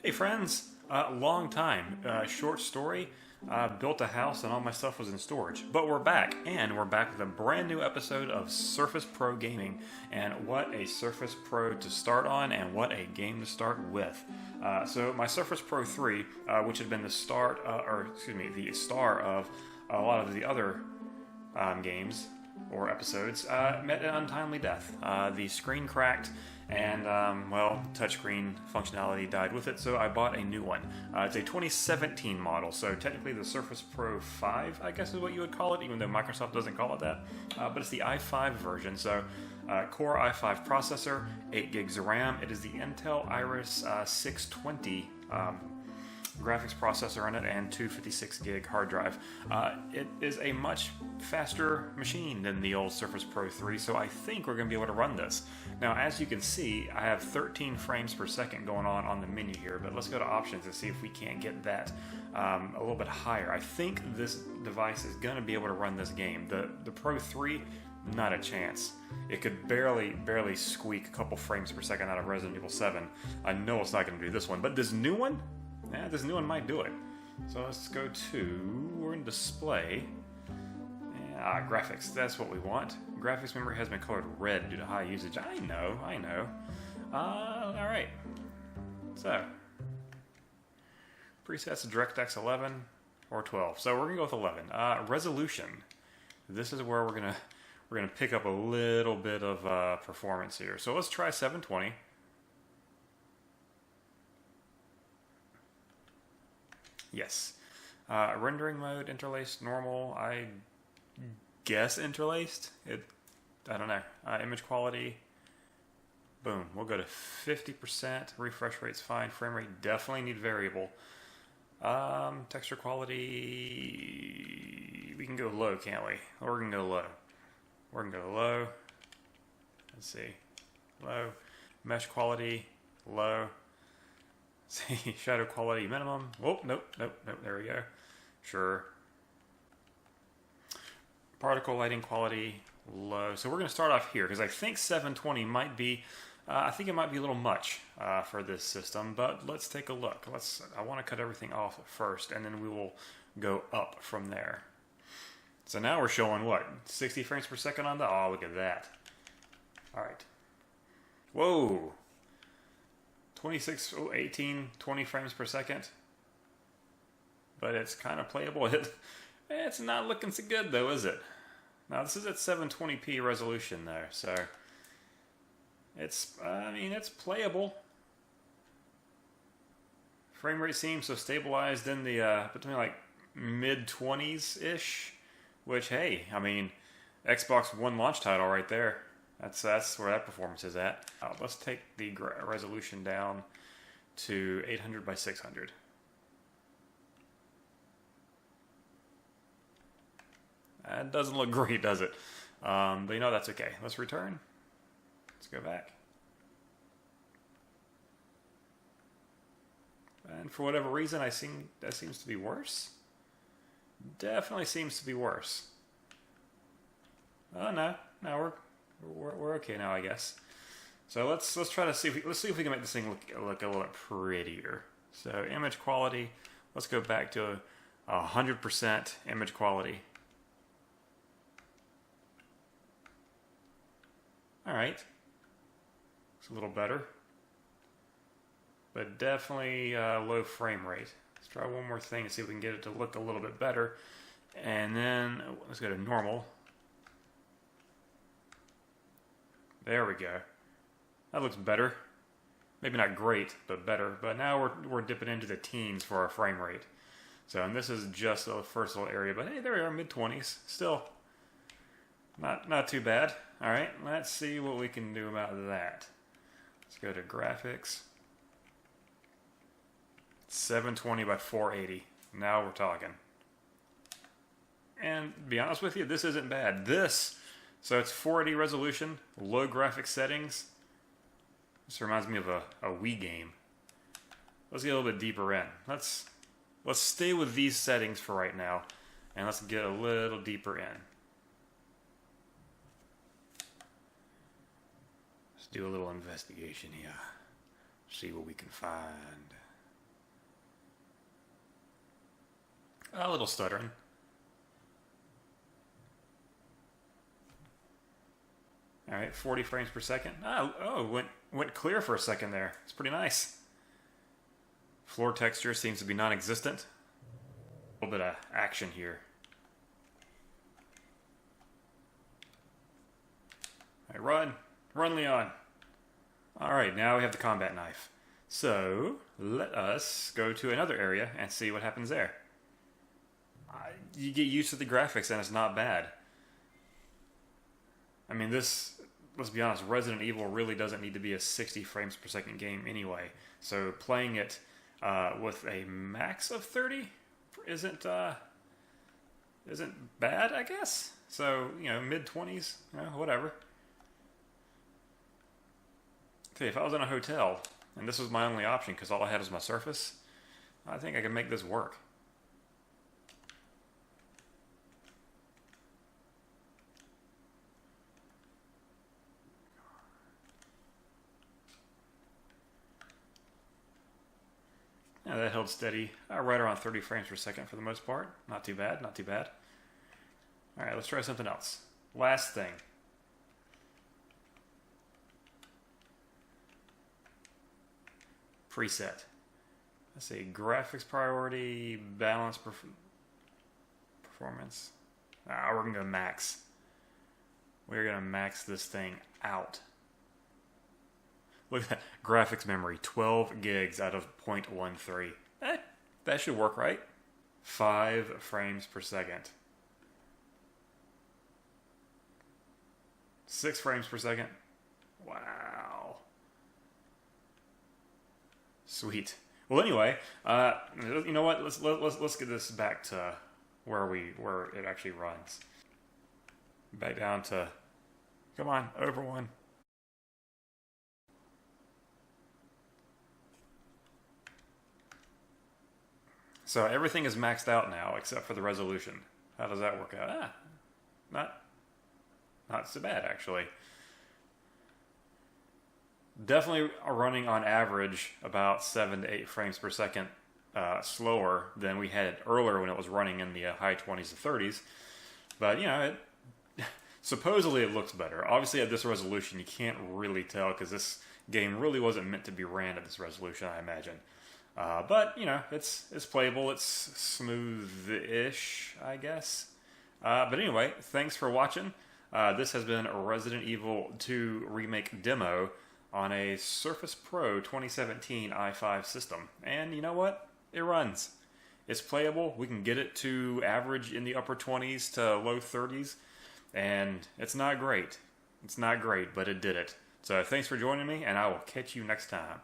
Hey friends, long time. Short story. Built a house and all my stuff was in storage. But we're back, and we're back with a brand new episode of Surface Pro Gaming. And what a Surface Pro to start on, and what a game to start with. So my Surface Pro 3, which had been the start, the star of a lot of the other games or episodes, met an untimely death. The screen cracked, and touchscreen functionality died with it, so I bought a new one. It's a 2017 model, so technically the Surface Pro 5, I guess is what you would call it, even though Microsoft doesn't call it that. But it's the i5 version, so Core i5 processor, 8 gigs of RAM. It is the Intel Iris 620 graphics processor in it, and 256 gig hard drive. It is a much faster machine than the old Surface Pro 3, so I think we're going to be able to run this. Now, as you can see, I have 13 frames per second going on the menu here, but let's go to options and see if we can't get that a little bit higher. I think this device is going to be able to run this game. The Pro 3, not a chance. It could barely squeak a couple frames per second out of Resident Evil 7. I know it's not going to do this one, but this new one? Yeah, this new one might do it. So let's go to, we're in display. Graphics, that's what we want. Graphics memory has been colored red due to high usage. I know. Alright. So, presets DirectX 11 or 12. So we're gonna go with 11. Resolution. This is where we're gonna pick up a little bit of performance here. So let's try 720. Yes. Rendering mode, interlaced, normal. I guess interlaced. I don't know. Image quality. Boom. We'll go to 50%. Refresh rate's fine. Frame rate definitely need variable. Texture quality. We can go low, can't we? We're gonna go low. We're gonna go low. Let's see. Low. Mesh quality. Low. See, shadow quality minimum. Oh, nope, there we go. Sure. Particle lighting quality low. So we're going to start off here because I think 720 might be, I think it might be a little much for this system, but let's take a look. I want to cut everything off first, and then we will go up from there. So now we're showing what? 60 frames per second on the, oh, look at that. All right. Whoa. 26, 18, 20 frames per second. But it's kind of playable. It's not looking so good though, is it? Now this is at 720p resolution there, so it's playable. Frame rate seems so stabilized in the between like mid 20s ish, which hey, I mean, Xbox One launch title right there. That's where that performance is at. Let's take the resolution down to 800 by 600. That doesn't look great, does it? But you know, that's okay. Let's return. Let's go back. And for whatever reason, that seems to be worse. Definitely seems to be worse. Oh no, we're okay now, I guess. So let's try to see if we can make this thing look a little bit prettier. So image quality, let's go back to 100% image quality. All right, it's a little better, but definitely low frame rate. Let's try one more thing and see if we can get it to look a little bit better. And then let's go to normal. There we go. That looks better. Maybe not great, but better. But now we're dipping into the teens for our frame rate. So, and this is just the first little area, but hey, there we are, mid-20s. Still not too bad. All right, let's see what we can do about that. Let's go to graphics. 720 by 480. Now we're talking. And to be honest with you, this isn't bad. So it's 480 resolution, low graphics settings. This reminds me of a Wii game. Let's get a little bit deeper in. Let's stay with these settings for right now, and let's get a little deeper in. Let's do a little investigation here. See what we can find. A little stuttering. All right, 40 frames per second. Went clear for a second there. It's pretty nice. Floor texture seems to be non-existent. A little bit of action here. All right, run. Run, Leon. All right, now we have the combat knife. So, let us go to another area and see what happens there. You get used to the graphics and it's not bad. I mean, this, let's be honest, Resident Evil really doesn't need to be a 60 frames per second game anyway. So playing it with a max of 30 isn't bad, I guess. So, you know, mid-20s, whatever. Okay, if I was in a hotel and this was my only option because all I had was my Surface, I think I could make this work. Yeah, that held steady right around 30 frames per second for the most part. Not too bad, not too bad. All right, let's try something else. Last thing. Preset. Let's see, graphics priority, balance, performance. We're going to go max. We're going to max this thing out. Look at that. Graphics memory, 12 gigs out of 0.13. That should work, right? 5 frames per second. 6 frames per second. Wow. Sweet. Well, anyway, you know what? Let's get this back to where it actually runs. Back down to, come on, over one. So everything is maxed out now except for the resolution. How does that work out? Not so bad actually. Definitely running on average about 7 to 8 frames per second slower than we had earlier when it was running in the high 20s to 30s. But you know, supposedly it looks better. Obviously at this resolution you can't really tell because this game really wasn't meant to be ran at this resolution, I imagine. But you know, it's playable. It's smooth-ish, I guess. But anyway, thanks for watching. This has been a Resident Evil 2 Remake demo on a Surface Pro 2017 i5 system. And you know what? It runs. It's playable. We can get it to average in the upper 20s to low 30s. And it's not great. It's not great, but it did it. So thanks for joining me, and I will catch you next time.